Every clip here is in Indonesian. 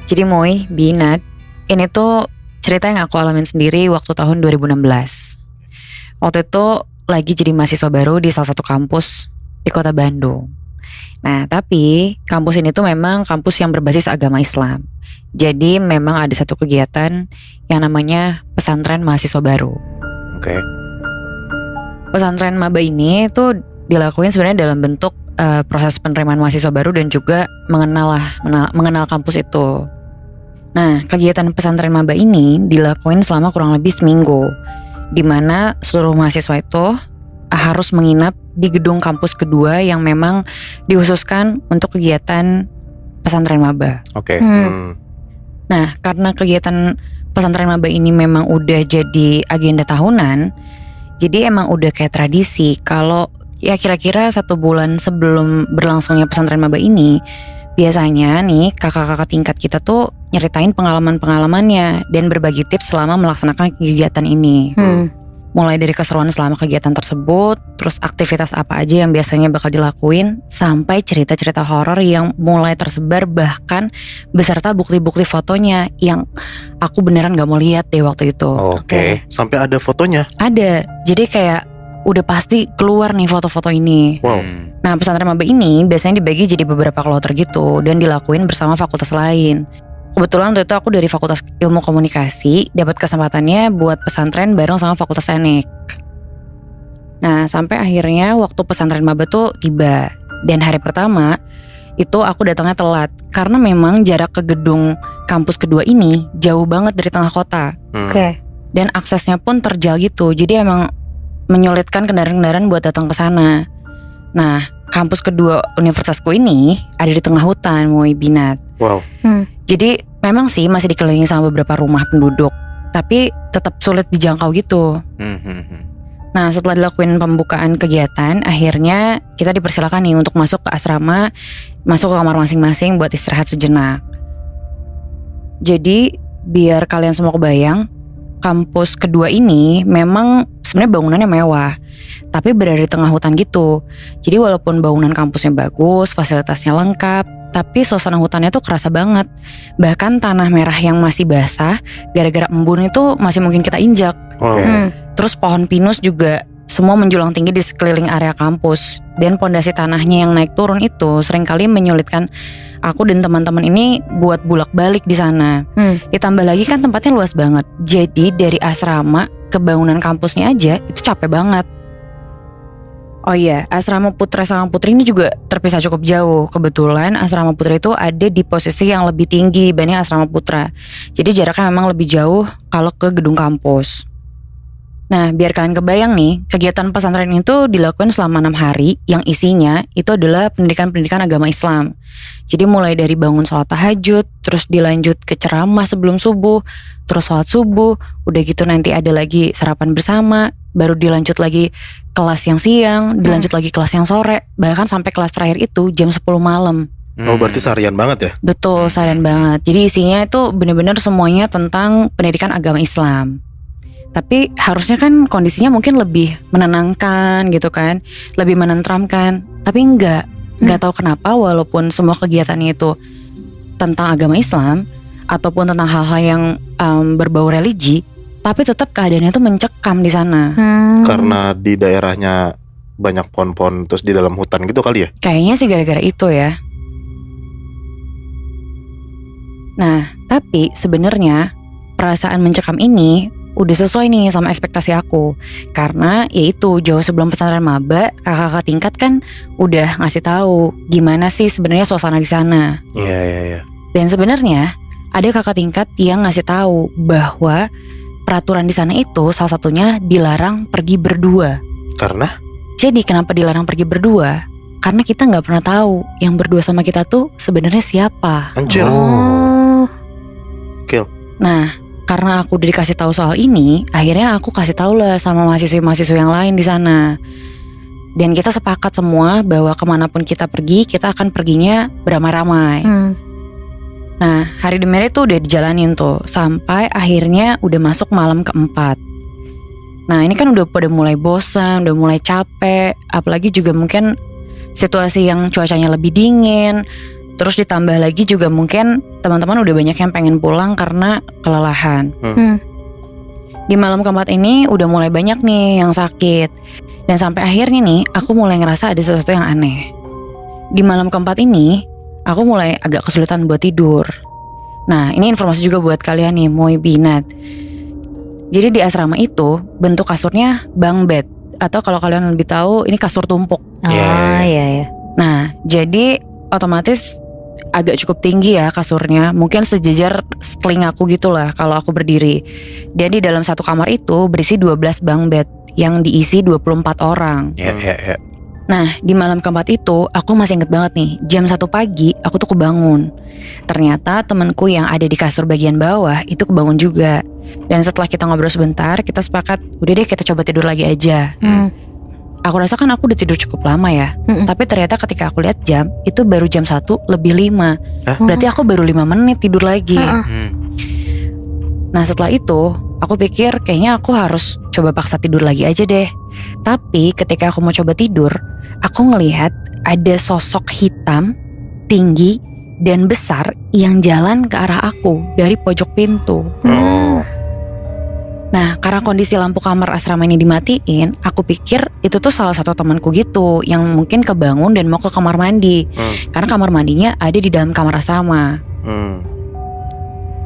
Jadi Moy, Binat, ini tuh cerita yang aku alamin sendiri waktu tahun 2016. Waktu itu lagi jadi mahasiswa baru di salah satu kampus di kota Bandung. Nah, tapi kampus ini tuh memang kampus yang berbasis agama Islam. Jadi memang ada satu kegiatan yang namanya pesantren mahasiswa baru. Oke. Pesantren maba ini tuh dilakuin sebenarnya dalam bentuk proses penerimaan mahasiswa baru dan juga mengenal kampus itu. Nah, kegiatan pesantren maba ini dilakuin selama kurang lebih seminggu, di mana seluruh mahasiswa itu harus menginap di gedung kampus kedua yang memang dikhususkan untuk kegiatan pesantren maba. Oke. Nah, karena kegiatan pesantren maba ini memang udah jadi agenda tahunan, jadi emang udah kayak tradisi kalau ya kira-kira 1 bulan sebelum berlangsungnya pesantren maba ini, biasanya nih kakak-kakak tingkat kita tuh nyeritain pengalaman-pengalamannya dan berbagi tips selama melaksanakan kegiatan ini. Mulai dari keseruan selama kegiatan tersebut, terus aktivitas apa aja yang biasanya bakal dilakuin, sampai cerita-cerita horor yang mulai tersebar, bahkan beserta bukti-bukti fotonya yang aku beneran gak mau lihat deh waktu itu. Oke. Sampai ada fotonya? Ada, jadi kayak udah pasti keluar nih foto-foto ini. Wow. Nah, pesantren maba ini biasanya dibagi jadi beberapa kloter gitu dan dilakuin bersama fakultas lain. Kebetulan waktu itu aku dari Fakultas Ilmu Komunikasi dapat kesempatannya buat pesantren bareng sama Fakultas Teknik. Nah, sampai akhirnya waktu pesantren maba tuh tiba. Dan hari pertama itu aku datangnya telat karena memang jarak ke gedung kampus kedua ini jauh banget dari tengah kota. Oke. Dan aksesnya pun terjal gitu. Jadi emang menyulitkan kendaraan-kendaraan buat datang ke sana. Nah, kampus kedua universitasku ini ada di tengah hutan, Moy, Binat. Wow. Jadi memang sih masih dikelilingi sama beberapa rumah penduduk, tapi tetap sulit dijangkau gitu. Nah, setelah dilakuin pembukaan kegiatan, akhirnya kita dipersilakan nih untuk masuk ke asrama, masuk ke kamar masing-masing buat istirahat sejenak. Jadi biar kalian semua kebayang, kampus kedua ini memang sebenarnya bangunannya mewah, tapi berada di tengah hutan gitu. Jadi walaupun bangunan kampusnya bagus, fasilitasnya lengkap, tapi suasana hutannya tuh kerasa banget. Bahkan tanah merah yang masih basah gara-gara embun itu masih mungkin kita injak. Terus pohon pinus juga semua menjulang tinggi di sekeliling area kampus. Dan pondasi tanahnya yang naik turun itu seringkali menyulitkan aku dan teman-teman ini buat bolak-balik di sana. Ditambah lagi kan tempatnya luas banget. Jadi dari asrama ke bangunan kampusnya aja itu capek banget. Oh iya, asrama putra sama putri ini juga terpisah cukup jauh. Kebetulan asrama putri itu ada di posisi yang lebih tinggi dibanding asrama putra. Jadi jaraknya memang lebih jauh kalau ke gedung kampus. Nah, biar kalian kebayang nih, kegiatan pesantren itu dilakukan selama 6 hari yang isinya itu adalah pendidikan-pendidikan agama Islam. Jadi mulai dari bangun sholat tahajud, terus dilanjut ke ceramah sebelum subuh, terus sholat subuh, udah gitu nanti ada lagi sarapan bersama, baru dilanjut lagi kelas yang siang, dilanjut lagi kelas yang sore, bahkan sampai kelas terakhir itu jam 10 malam. Oh, berarti seharian banget ya? Betul, seharian banget. Jadi isinya itu benar-benar semuanya tentang pendidikan agama Islam. Tapi harusnya kan kondisinya mungkin lebih menenangkan gitu kan, lebih menenteramkan. Tapi enggak tahu kenapa walaupun semua kegiatannya itu tentang agama Islam ataupun tentang hal-hal yang berbau religi, tapi tetap keadaannya tuh mencekam di sana. Karena di daerahnya banyak pohon-pohon terus di dalam hutan gitu kali ya? Kayaknya sih gara-gara itu ya. Nah, tapi sebenarnya perasaan mencekam ini udah sesuai nih sama ekspektasi aku. Karena yaitu jauh sebelum pesantren maba, kakak-kakak tingkat kan udah ngasih tahu gimana sih sebenarnya suasana di sana. Iya. Dan sebenarnya ada kakak tingkat yang ngasih tahu bahwa peraturan di sana itu salah satunya dilarang pergi berdua. Karena? Jadi kenapa dilarang pergi berdua? Karena kita nggak pernah tahu yang berdua sama kita tuh sebenarnya siapa. Anjir. Kill. Nah, karena aku udah dikasih tahu soal ini, akhirnya aku kasih tahu lah sama mahasiswa-mahasiswa yang lain di sana. Dan kita sepakat semua bahwa kemanapun kita pergi, kita akan perginya beramai-ramai. Nah, hari demi hari tuh udah dijalanin tuh sampai akhirnya udah masuk malam keempat. Nah, ini kan udah pada mulai bosan, udah mulai capek, apalagi juga mungkin situasi yang cuacanya lebih dingin. Terus ditambah lagi juga mungkin teman-teman udah banyak yang pengen pulang karena kelelahan. Di malam keempat ini udah mulai banyak nih yang sakit. Dan sampai akhirnya nih aku mulai ngerasa ada sesuatu yang aneh. Di malam keempat ini aku mulai agak kesulitan buat tidur. Nah ini informasi juga buat kalian nih Moy Binat. Jadi di asrama itu bentuk kasurnya bunk bed, atau kalau kalian lebih tahu ini kasur tumpuk. Iya. Nah jadi otomatis agak cukup tinggi ya kasurnya. Mungkin sejajar telingaku gitulah kalau aku berdiri. Dan di dalam satu kamar itu berisi 12 bunk bed yang diisi 24 orang. Iya. Nah di malam keempat itu aku masih inget banget nih, jam 1 pagi aku tuh kebangun. Ternyata temenku yang ada di kasur bagian bawah itu kebangun juga. Dan setelah kita ngobrol sebentar, kita sepakat udah deh kita coba tidur lagi aja. Aku rasa kan aku udah tidur cukup lama ya. Tapi ternyata ketika aku lihat jam, itu baru jam 1 lebih 5. Berarti aku baru 5 menit tidur lagi. Nah setelah itu aku pikir kayaknya aku harus coba paksa tidur lagi aja deh. Tapi ketika aku mau coba tidur, aku ngelihat ada sosok hitam, tinggi, dan besar yang jalan ke arah aku dari pojok pintu. Nah karena kondisi lampu kamar asrama ini dimatiin, aku pikir itu tuh salah satu temanku gitu yang mungkin kebangun dan mau ke kamar mandi. Karena kamar mandinya ada di dalam kamar asrama.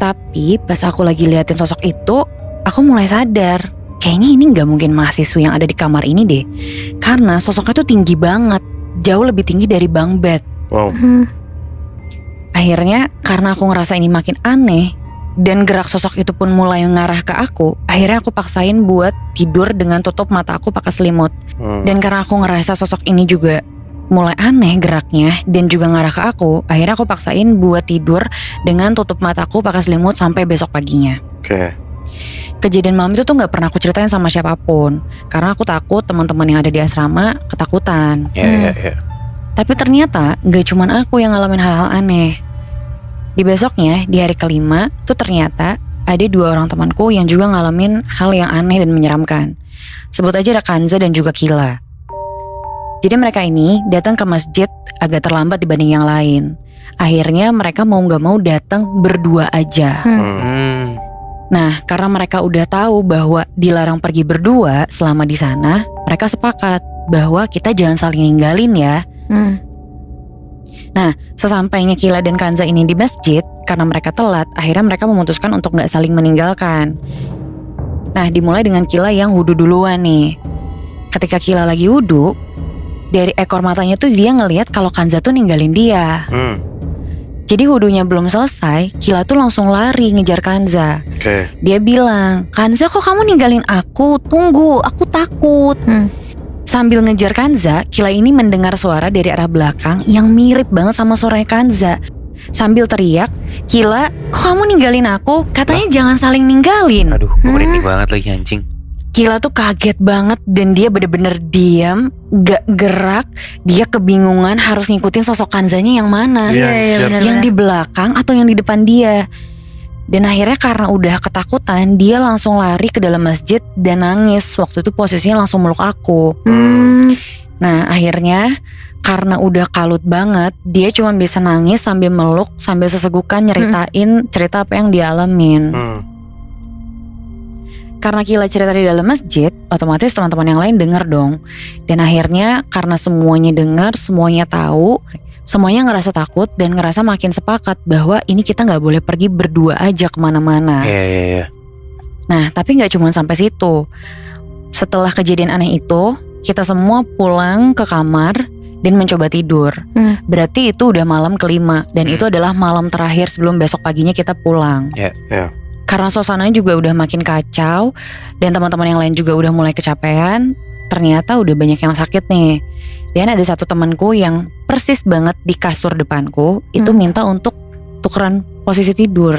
Tapi pas aku lagi liatin sosok itu, aku mulai sadar kayaknya ini gak mungkin mahasiswi yang ada di kamar ini deh. Karena sosoknya tuh tinggi banget, jauh lebih tinggi dari bunk bed. Akhirnya karena aku ngerasa ini makin aneh dan gerak sosok itu pun mulai mengarah ke aku, akhirnya aku paksain buat tidur dengan tutup mata aku pakai selimut. Dan karena aku ngerasa sosok ini juga mulai aneh geraknya dan juga ngarah ke aku, akhirnya aku paksain buat tidur dengan tutup mataku pakai selimut sampai besok paginya. Kejadian malam itu tuh gak pernah aku ceritain sama siapapun karena aku takut teman-teman yang ada di asrama ketakutan. Tapi ternyata gak cuman aku yang ngalamin hal-hal aneh. Di besoknya, di hari kelima tuh ternyata ada 2 orang temanku yang juga ngalamin hal yang aneh dan menyeramkan. Sebut aja ada Kanza dan juga Kila. Jadi mereka ini datang ke masjid agak terlambat dibanding yang lain. Akhirnya mereka mau gak mau datang berdua aja. Nah karena mereka udah tahu bahwa dilarang pergi berdua selama di sana, mereka sepakat bahwa kita jangan saling ninggalin ya. Nah sesampainya Kila dan Kanza ini di masjid, karena mereka telat, akhirnya mereka memutuskan untuk gak saling meninggalkan. Nah dimulai dengan Kila yang wudu duluan nih. Ketika Kila lagi wudu, dari ekor matanya tuh dia ngelihat kalau Kanza tuh ninggalin dia. Jadi wudunya belum selesai, Kila tuh langsung lari ngejar Kanza. Dia bilang, Kanza kok kamu ninggalin aku? Tunggu, aku takut. Sambil ngejar Kanza, Kila ini mendengar suara dari arah belakang yang mirip banget sama suaranya Kanza. Sambil teriak, Kila kok kamu ninggalin aku? Katanya jangan saling ninggalin. Aduh gue merinding banget lagi anjing. Kila tuh kaget banget dan dia bener-bener diam, gak gerak. Dia kebingungan harus ngikutin sosok Kanzanya yang mana. Bener. Yang di belakang atau yang di depan dia. Dan akhirnya karena udah ketakutan, dia langsung lari ke dalam masjid dan nangis. Waktu itu posisinya langsung meluk aku. Nah akhirnya karena udah kalut banget, dia cuma bisa nangis sambil meluk, sambil sesegukan nyeritain cerita apa yang dia alamin. Karena Kila cerita di dalam masjid, otomatis teman-teman yang lain dengar dong. Dan akhirnya karena semuanya dengar, semuanya tahu, semuanya ngerasa takut dan ngerasa makin sepakat bahwa ini kita gak boleh pergi berdua aja kemana-mana. Nah tapi gak cuma sampai situ. Setelah kejadian aneh itu, kita semua pulang ke kamar dan mencoba tidur. Berarti itu udah malam kelima dan itu adalah malam terakhir sebelum besok paginya kita pulang. Karena suasananya juga udah makin kacau dan teman-teman yang lain juga udah mulai kecapean, ternyata udah banyak yang sakit nih. Dan ada satu temanku yang persis banget di kasur depanku itu minta untuk tukeran posisi tidur.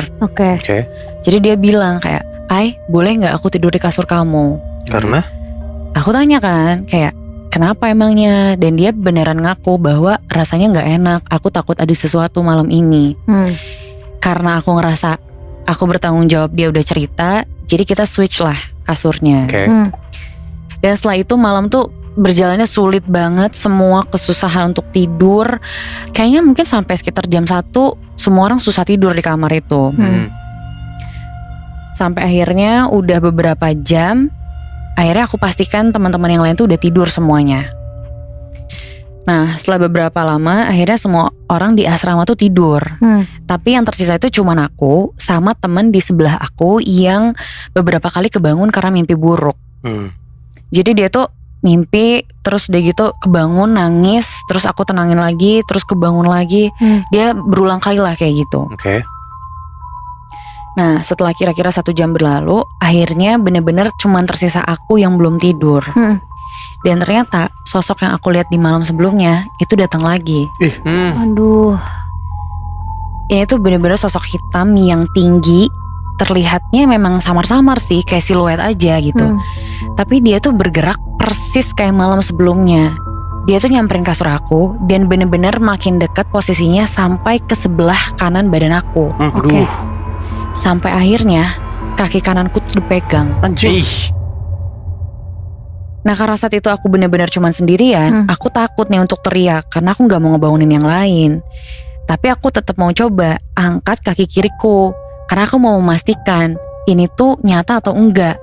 Jadi dia bilang kayak, "Ay, boleh gak aku tidur di kasur kamu?" Karena? Aku tanya kan kayak, kenapa emangnya? Dan dia beneran ngaku bahwa rasanya gak enak, aku takut ada sesuatu malam ini. Karena aku ngerasa aku bertanggung jawab, dia udah cerita, jadi kita switch lah kasurnya. Dan setelah itu malam tuh berjalannya sulit banget, semua kesusahan untuk tidur. Kayaknya mungkin sampai sekitar jam 1 semua orang susah tidur di kamar itu. Sampai akhirnya udah beberapa jam, akhirnya aku pastikan teman-teman yang lain tuh udah tidur semuanya. Nah, setelah beberapa lama akhirnya semua orang di asrama tuh tidur. Tapi yang tersisa itu cuman aku sama temen di sebelah aku yang beberapa kali kebangun karena mimpi buruk. Jadi dia tuh mimpi, terus udah gitu kebangun nangis, terus aku tenangin lagi, terus kebangun lagi. Dia berulang kali lah kayak gitu. Oke. Nah, setelah kira-kira 1 jam berlalu, akhirnya bener-bener cuman tersisa aku yang belum tidur. Dan ternyata sosok yang aku lihat di malam sebelumnya itu datang lagi. Aduh. Ini tuh bener-bener sosok hitam yang tinggi, terlihatnya memang samar-samar sih, kayak siluet aja gitu. Tapi dia tuh bergerak persis kayak malam sebelumnya. Dia tuh nyamperin kasur aku dan bener-bener makin dekat posisinya sampai ke sebelah kanan badan aku. Oke. Sampai akhirnya kaki kananku tuh dipegang. Ih. Nah, karena saat itu aku benar-benar cuman sendirian, aku takut nih untuk teriak karena aku gak mau ngebangunin yang lain. Tapi aku tetap mau coba angkat kaki kiriku karena aku mau memastikan ini tuh nyata atau enggak.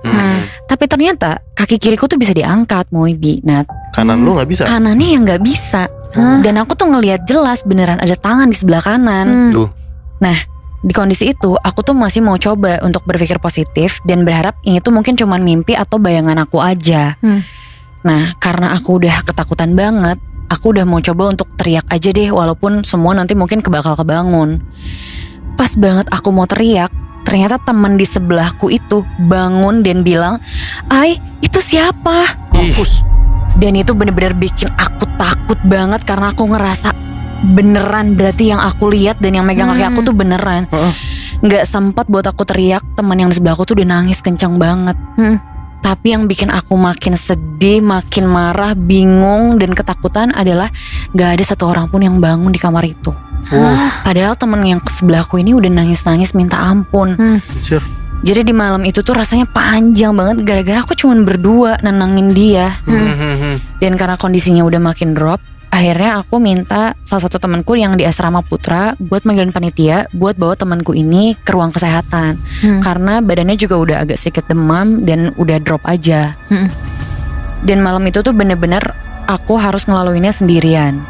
Tapi ternyata kaki kiriku tuh bisa diangkat, Moibi. Nah, Kanan lu gak bisa? kanannya yang gak bisa. Dan aku tuh ngelihat jelas beneran ada tangan di sebelah kanan. Duh. Nah, di kondisi itu aku tuh masih mau coba untuk berpikir positif dan berharap ini tuh mungkin cuman mimpi atau bayangan aku aja. Nah, karena aku udah ketakutan banget, aku udah mau coba untuk teriak aja deh, walaupun semua nanti mungkin bakal kebangun. Pas banget aku mau teriak, ternyata teman di sebelahku itu bangun dan bilang, "Ai, itu siapa?" Mampus. Dan itu bener-bener bikin aku takut banget karena aku ngerasa beneran berarti yang aku lihat dan yang megang kaki aku tuh beneran. Nggak sempat buat aku teriak, teman yang di sebelah aku tuh udah nangis kencang banget. Tapi yang bikin aku makin sedih, makin marah, bingung dan ketakutan adalah nggak ada satu orang pun yang bangun di kamar itu. Padahal temen yang ke sebelahku ini udah nangis-nangis minta ampun. Anjir. Jadi di malam itu tuh rasanya panjang banget gara-gara aku cuman berdua nenangin dia. Dan karena kondisinya udah makin drop, akhirnya aku minta salah satu temanku yang di asrama putra buat manggilin panitia buat bawa temanku ini ke ruang kesehatan. Karena badannya juga udah agak sedikit demam dan udah drop aja. Dan malam itu tuh bener-bener aku harus ngelaluinnya sendirian.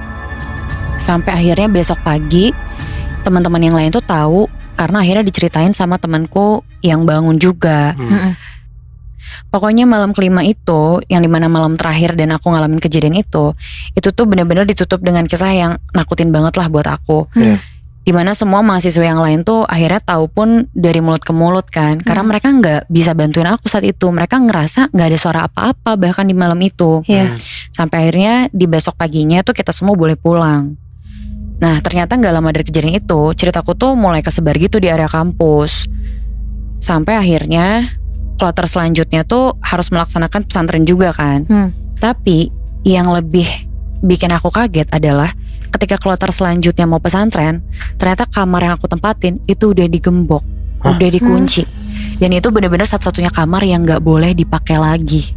Sampai akhirnya besok pagi teman-teman yang lain tuh tahu karena akhirnya diceritain sama temanku yang bangun juga. Pokoknya malam kelima itu, yang dimana malam terakhir dan aku ngalamin kejadian itu tuh benar-benar ditutup dengan kisah yang nakutin banget lah buat aku. Dimana semua mahasiswa yang lain tuh akhirnya tahu pun dari mulut ke mulut kan, karena mereka nggak bisa bantuin aku saat itu. Mereka ngerasa nggak ada suara apa-apa bahkan di malam itu. Sampai akhirnya di besok paginya tuh kita semua boleh pulang. Nah, ternyata gak lama dari kejadian itu, ceritaku tuh mulai kesebar gitu di area kampus. Sampai akhirnya kloter selanjutnya tuh harus melaksanakan pesantren juga kan. Tapi yang lebih bikin aku kaget adalah ketika kloter selanjutnya mau pesantren, ternyata kamar yang aku tempatin itu udah digembok, udah dikunci. Dan itu benar-benar satu-satunya kamar yang gak boleh dipakai lagi.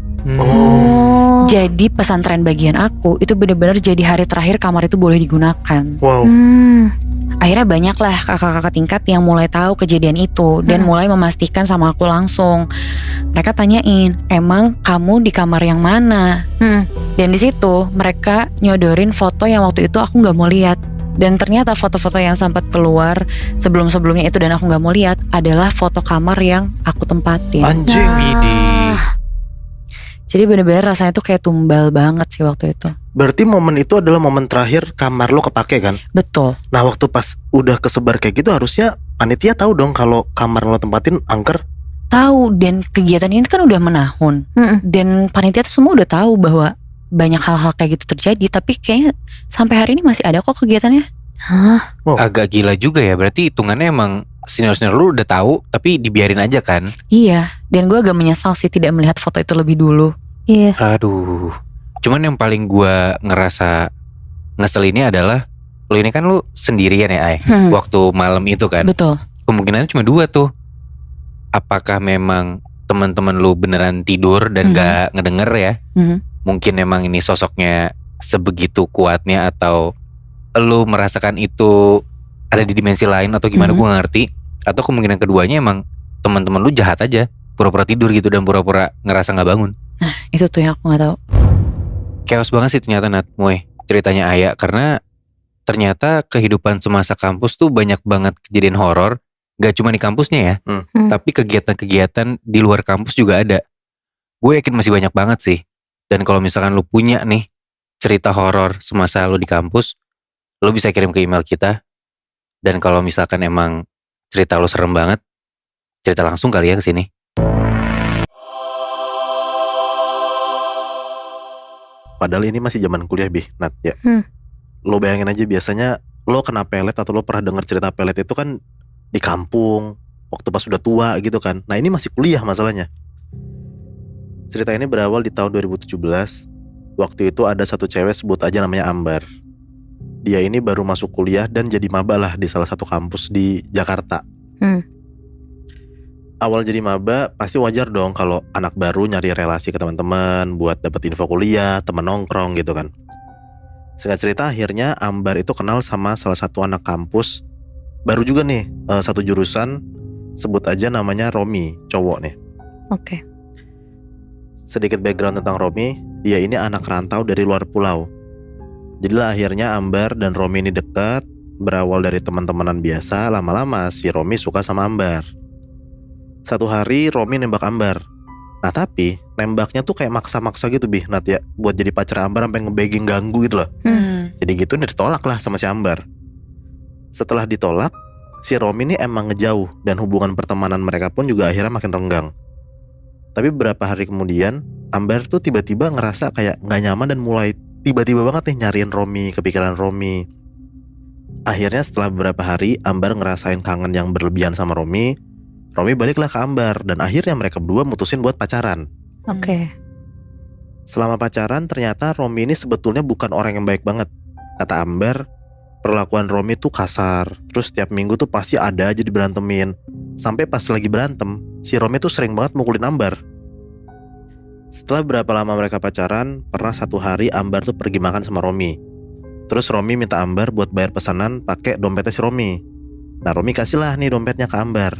Jadi pesantren bagian aku itu benar-benar jadi hari terakhir kamar itu boleh digunakan. Wow. Akhirnya banyak lah kakak-kakak tingkat yang mulai tahu kejadian itu dan mulai memastikan sama aku langsung. Mereka tanyain, emang kamu di kamar yang mana? Dan di situ mereka nyodorin foto yang waktu itu aku nggak mau lihat. Dan ternyata foto-foto yang sempat keluar sebelum-sebelumnya itu dan aku nggak mau lihat adalah foto kamar yang aku tempatin. Anjing. Jadi bener-bener rasanya tuh kayak tumbal banget sih waktu itu. Berarti momen itu adalah momen terakhir kamar lo kepake kan? Betul. Nah, waktu pas udah kesebar kayak gitu harusnya panitia tahu dong kalau kamar lo tempatin angker. Tahu, dan kegiatan ini kan udah menahun. Dan panitia tuh semua udah tahu bahwa banyak hal-hal kayak gitu terjadi. Tapi kayaknya sampai hari ini masih ada kok kegiatannya. Agak gila juga ya. Berarti hitungannya emang senior-senior lu udah tahu tapi dibiarin aja kan? Iya, dan gue agak menyesal sih tidak melihat foto itu lebih dulu. Iya. Aduh. Cuman yang paling gue ngerasa ngeselinnya adalah lu ini kan lu sendirian ya Ay, waktu malam itu kan. Betul. Kemungkinannya cuma 2 tuh. Apakah memang teman-teman lu beneran tidur dan gak ngedenger ya? mungkin emang ini sosoknya sebegitu kuatnya, atau lu merasakan itu ada di dimensi lain atau gimana, gue gak ngerti. Atau kemungkinan keduanya emang teman-teman lu jahat aja, pura-pura tidur gitu dan pura-pura ngerasa gak bangun. Nah itu tuh yang aku gak tahu. Chaos banget sih ternyata Nat, Moy, ceritanya Aya. Karena ternyata kehidupan semasa kampus tuh banyak banget kejadian horor. Gak cuma di kampusnya ya, tapi kegiatan-kegiatan di luar kampus juga ada. Gue yakin masih banyak banget sih. Dan kalau misalkan lu punya nih cerita horor semasa lu di kampus, lu bisa kirim ke email kita. Dan kalau misalkan emang cerita lu serem banget, cerita langsung kali ya ke sini. Padahal ini masih zaman kuliah Nat ya. Lo bayangin aja, biasanya lo kena pelet atau lo pernah dengar cerita pelet itu kan di kampung, waktu pas udah tua gitu kan. Nah ini masih kuliah masalahnya. Cerita ini berawal di tahun 2017. Waktu itu ada satu cewek, sebut aja namanya Ambar. Dia ini baru masuk kuliah dan jadi maba lah di salah satu kampus di Jakarta. Awal jadi maba pasti wajar dong kalau anak baru nyari relasi ke teman-teman buat dapet info kuliah, temen nongkrong gitu kan. Singkat cerita akhirnya Ambar itu kenal sama salah satu anak kampus baru juga nih, satu jurusan, sebut aja namanya Romi, cowok nih. Oke. Sedikit background tentang Romi, dia ini anak rantau dari luar pulau. Jadilah akhirnya Ambar dan Romi ini dekat, berawal dari teman-temanan biasa. Lama-lama si Romi suka sama Ambar. Satu hari Romi nembak Ambar. Nah tapi nembaknya tuh kayak maksa-maksa gitu Nat ya, buat jadi pacar Ambar sampai nge-begging ganggu gitu loh. Jadi gitu nih ditolak lah sama si Ambar. Setelah ditolak, si Romi ini emang ngejauh dan hubungan pertemanan mereka pun juga akhirnya makin renggang. Tapi beberapa hari kemudian Ambar tuh tiba-tiba ngerasa kayak gak nyaman dan mulai tiba-tiba banget nih nyariin Romi, kepikiran Romi. Akhirnya setelah beberapa hari Ambar ngerasain kangen yang berlebihan sama Romi. Romi baliklah ke Ambar dan akhirnya mereka berdua mutusin buat pacaran. Oke. Selama pacaran ternyata Romi ini sebetulnya bukan orang yang baik banget. Kata Ambar, perlakuan Romi tuh kasar. Terus setiap minggu tuh pasti ada aja diberantemin. Sampai pas lagi berantem, si Romi tuh sering banget mukulin Ambar. Setelah berapa lama mereka pacaran, pernah satu hari Ambar tuh pergi makan sama Romi. Terus Romi minta Ambar buat bayar pesanan pakai dompetnya si Romi. Nah Romi kasihlah nih dompetnya ke Ambar.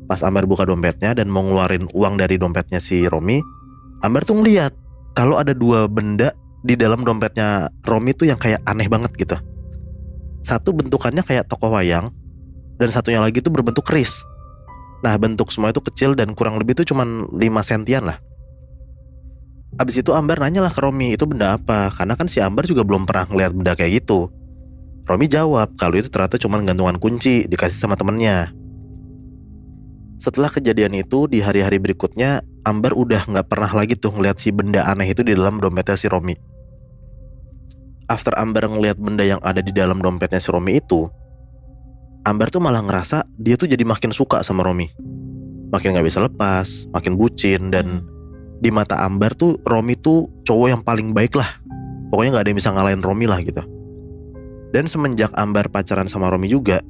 Pas Ambar buka dompetnya dan mau ngeluarin uang dari dompetnya si Romi, Ambar tuh ngeliat kalau ada dua benda di dalam dompetnya Romi tuh yang kayak aneh banget gitu. Satu bentukannya kayak tokoh wayang, dan satunya lagi tuh berbentuk keris. Nah bentuk semua itu kecil dan kurang lebih tuh cuman 5 sentian lah. Abis itu Ambar nanyalah ke Romi, itu benda apa? Karena kan si Ambar juga belum pernah ngeliat benda kayak gitu. Romi jawab kalau itu ternyata cuma gantungan kunci dikasih sama temennya. Setelah kejadian itu, di hari-hari berikutnya Ambar udah gak pernah lagi tuh ngeliat si benda aneh itu di dalam dompetnya si Romi. After Ambar ngeliat benda yang ada di dalam dompetnya si Romi itu, Ambar tuh malah ngerasa dia tuh jadi makin suka sama Romi. Makin gak bisa lepas, makin bucin, dan di mata Ambar tuh Romi tuh cowok yang paling baik lah. Pokoknya gak ada yang bisa ngalahin Romi lah gitu. Dan semenjak Ambar pacaran sama Romi juga,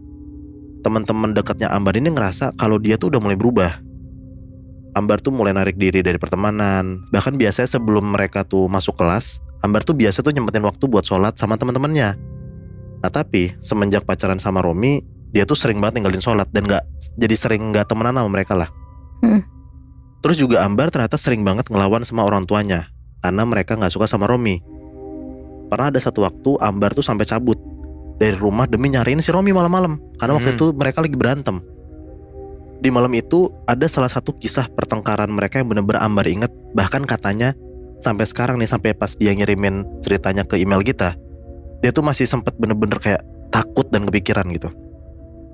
teman-teman dekatnya Ambar ini ngerasa kalau dia tuh udah mulai berubah. Ambar tuh mulai narik diri dari pertemanan. Bahkan biasanya sebelum mereka tuh masuk kelas, Ambar tuh biasa tuh nyempetin waktu buat sholat sama teman-temannya. Nah tapi semenjak pacaran sama Romi, dia tuh sering banget ninggalin sholat dan jadi sering gak temenan sama mereka lah. Terus juga Ambar ternyata sering banget ngelawan sama orang tuanya karena mereka gak suka sama Romi. Pernah ada satu waktu Ambar tuh sampai cabut dari rumah demi nyariin si Romi malam-malam, karena waktu itu mereka lagi berantem. Di malam itu ada salah satu kisah pertengkaran mereka yang bener-bener Ambar inget. Bahkan katanya sampai sekarang nih, sampai pas dia ngirimin ceritanya ke email kita, dia tuh masih sempet bener-bener kayak takut dan kepikiran gitu.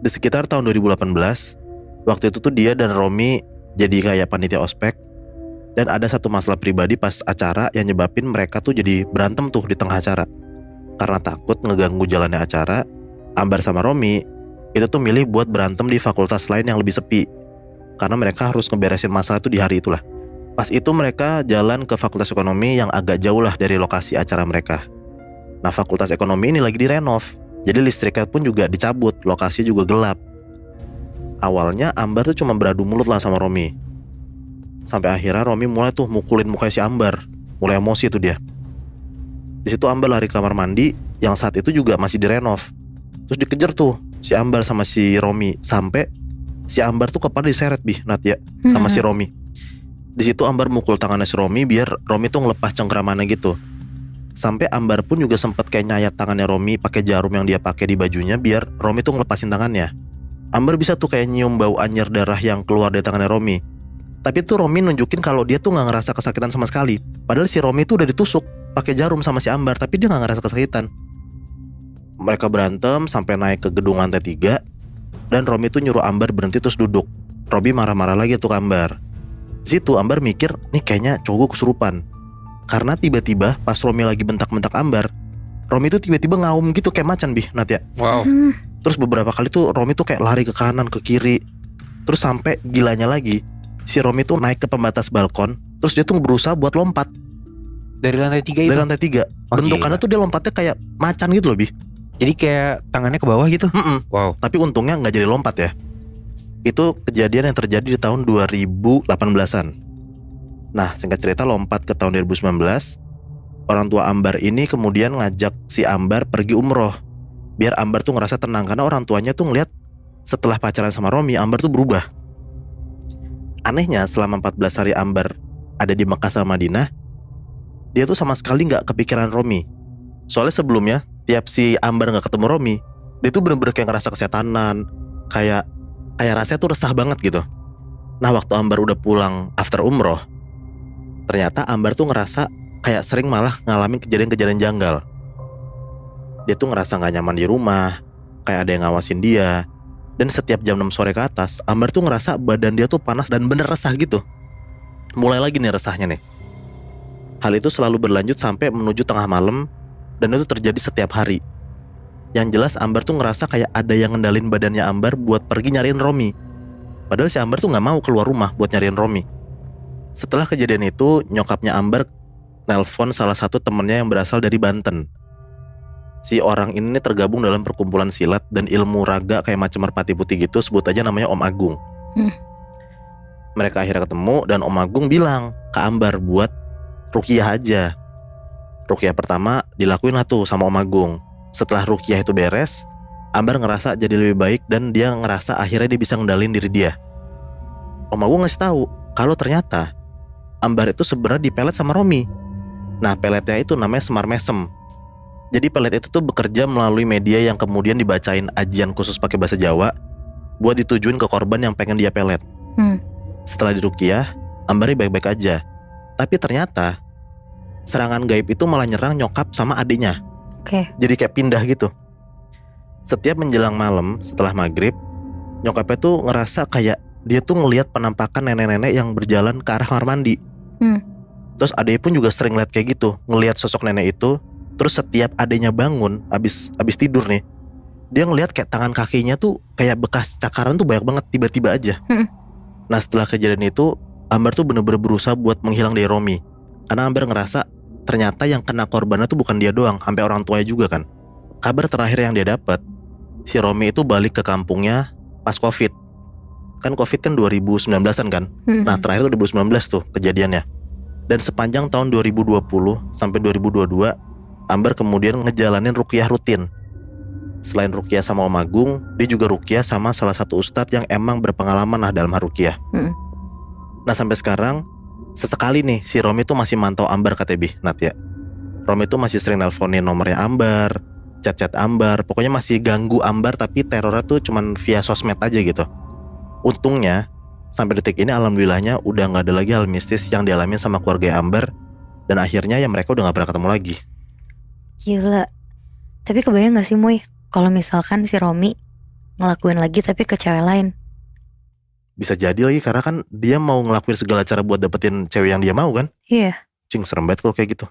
Di sekitar tahun 2018, waktu itu tuh dia dan Romi jadi kayak panitia ospek. Dan ada satu masalah pribadi pas acara yang nyebabin mereka tuh jadi berantem tuh di tengah acara. Karena takut ngeganggu jalannya acara, Ambar sama Romi itu tuh milih buat berantem di fakultas lain yang lebih sepi. Karena mereka harus ngeberesin masalah itu di hari itulah. Pas itu mereka jalan ke fakultas ekonomi yang agak jauh lah dari lokasi acara mereka. Nah fakultas ekonomi ini lagi direnov, jadi listriknya pun juga dicabut, lokasi juga gelap. Awalnya Ambar tuh cuma beradu mulut lah sama Romi. Sampai akhirnya Romi mulai tuh mukulin mukanya si Ambar. mulai emosi tuh dia. Di situ Ambar lari ke kamar mandi yang saat itu juga masih direnov. Terus dikejar tuh si Ambar sama si Romi sampai si Ambar tuh kepala diseret Nat ya sama si Romi. Di situ Ambar mukul tangannya si Romi biar Romi tuh ngelepas cengkramannya gitu. Sampai Ambar pun juga sempet kayak nyayat tangannya Romi pakai jarum yang dia pakai di bajunya biar Romi tuh ngelepasin tangannya. Ambar bisa tuh kayak nyium bau anjir darah yang keluar dari tangannya Romi. Tapi tuh Romi nunjukin kalau dia tuh nggak ngerasa kesakitan sama sekali. Padahal si Romi tuh udah ditusuk pakai jarum sama si Ambar, tapi dia nggak ngerasa kesakitan. Mereka berantem sampai naik ke gedung lantai 3 dan Romi tuh nyuruh Ambar berhenti terus duduk. Romi marah-marah lagi tuh ke Ambar. Di situ Ambar mikir, nih kayaknya cowok gue kesurupan. Karena tiba-tiba pas Romi lagi bentak-bentak Ambar, Romi tuh tiba-tiba ngaum gitu kayak macan Nat ya. Wow. Terus beberapa kali tuh Romi tuh kayak lari ke kanan ke kiri. Terus sampai gilanya lagi, si Romi tuh naik ke pembatas balkon. Terus dia tuh berusaha buat lompat Dari lantai 3 itu. dari lantai 3. Oh, Bentukannya gila. tuh dia lompatnya kayak macan gitu loh Jadi kayak tangannya ke bawah gitu. Wow. Tapi untungnya nggak jadi lompat ya. Itu kejadian yang terjadi di tahun 2018an. Nah singkat cerita lompat ke tahun 2019. Orang tua Ambar ini kemudian ngajak si Ambar pergi umroh biar Ambar tuh ngerasa tenang. Karena orang tuanya tuh ngeliat setelah pacaran sama Romi, Ambar tuh berubah. Anehnya selama 14 hari Ambar ada di Mekah sama Madinah, dia tuh sama sekali gak kepikiran Romi. Soalnya sebelumnya tiap si Ambar gak ketemu Romi, dia tuh bener-bener kayak ngerasa kesetanan, Kayak rasanya tuh resah banget gitu. Nah waktu Ambar udah pulang after umroh, ternyata Ambar tuh ngerasa kayak sering malah ngalamin kejadian-kejadian janggal. Dia tuh ngerasa gak nyaman di rumah, kayak ada yang ngawasin dia. Dan setiap jam 6 sore ke atas, Ambar tuh ngerasa badan dia tuh panas dan bener resah gitu. Mulai lagi nih resahnya nih. Hal itu selalu berlanjut sampai menuju tengah malam, dan itu terjadi setiap hari. Yang jelas Ambar tuh ngerasa kayak ada yang ngendalin badannya Ambar buat pergi nyariin Romi. Padahal si Ambar tuh gak mau keluar rumah buat nyariin Romi. Setelah kejadian itu, nyokapnya Ambar nelpon salah satu temennya yang berasal dari Banten. Si orang ini tergabung dalam perkumpulan silat dan ilmu raga kayak macam merpati putih gitu, sebut aja namanya Om Agung. Mereka akhirnya ketemu dan Om Agung bilang ke Ambar buat ruqyah aja. Ruqyah pertama dilakuin lah tuh sama Om Agung. Setelah ruqyah itu beres, Ambar ngerasa jadi lebih baik dan dia ngerasa akhirnya dia bisa ngendalin diri dia. Om Agung ngasih tahu kalau ternyata Ambar itu sebenarnya dipelet sama Romi. Nah peletnya itu namanya semar mesem. Jadi pelet itu tuh bekerja melalui media yang kemudian dibacain ajian khusus pakai bahasa Jawa buat ditujuin ke korban yang pengen dia pelet. Setelah diruqyah, Ambari baik-baik aja. Tapi ternyata serangan gaib itu malah nyerang nyokap sama adiknya. Jadi kayak pindah gitu. Setiap menjelang malam setelah maghrib, nyokapnya tuh ngerasa kayak dia tuh ngelihat penampakan nenek-nenek yang berjalan ke arah kamar mandi. Terus adiknya pun juga sering lihat kayak gitu, ngelihat sosok nenek itu. Terus setiap adiknya bangun abis tidur nih, dia ngelihat kayak tangan kakinya tuh kayak bekas cakaran tuh banyak banget tiba-tiba aja. Nah setelah kejadian itu, Ambar tuh bener-bener berusaha buat menghilang dari Romi. Karena Ambar ngerasa ternyata yang kena korbannya tuh bukan dia doang, sampai orang tuanya juga kan. Kabar terakhir yang dia dapat, si Romi itu balik ke kampungnya pas Covid. Kan Covid kan 2019an kan. Nah terakhir tuh 2019 tuh kejadiannya. Dan sepanjang tahun 2020 sampai 2022, Ambar kemudian ngejalanin ruqyah rutin. Selain ruqyah sama Om Agung, dia juga ruqyah sama salah satu ustadz yang emang berpengalaman lah dalam hal ruqyah. Nah sampai sekarang, sesekali nih si Romi tuh masih mantau Ambar katanya Nat ya. Romi tuh masih sering nelponin nomornya Ambar, chat-chat Ambar, pokoknya masih ganggu Ambar, tapi terornya tuh cuman via sosmed aja gitu. Untungnya sampai detik ini alhamdulillahnya udah gak ada lagi hal mistis yang dialamin sama keluarga Ambar. Dan akhirnya ya mereka udah gak pernah ketemu lagi. Gila. Tapi kebayang gak sih Muy, kalau misalkan si Romi ngelakuin lagi tapi ke cewek lain? Bisa jadi lagi karena kan dia mau ngelakuin segala cara buat dapetin cewek yang dia mau kan. Iya. Cing serem banget kalau kayak gitu.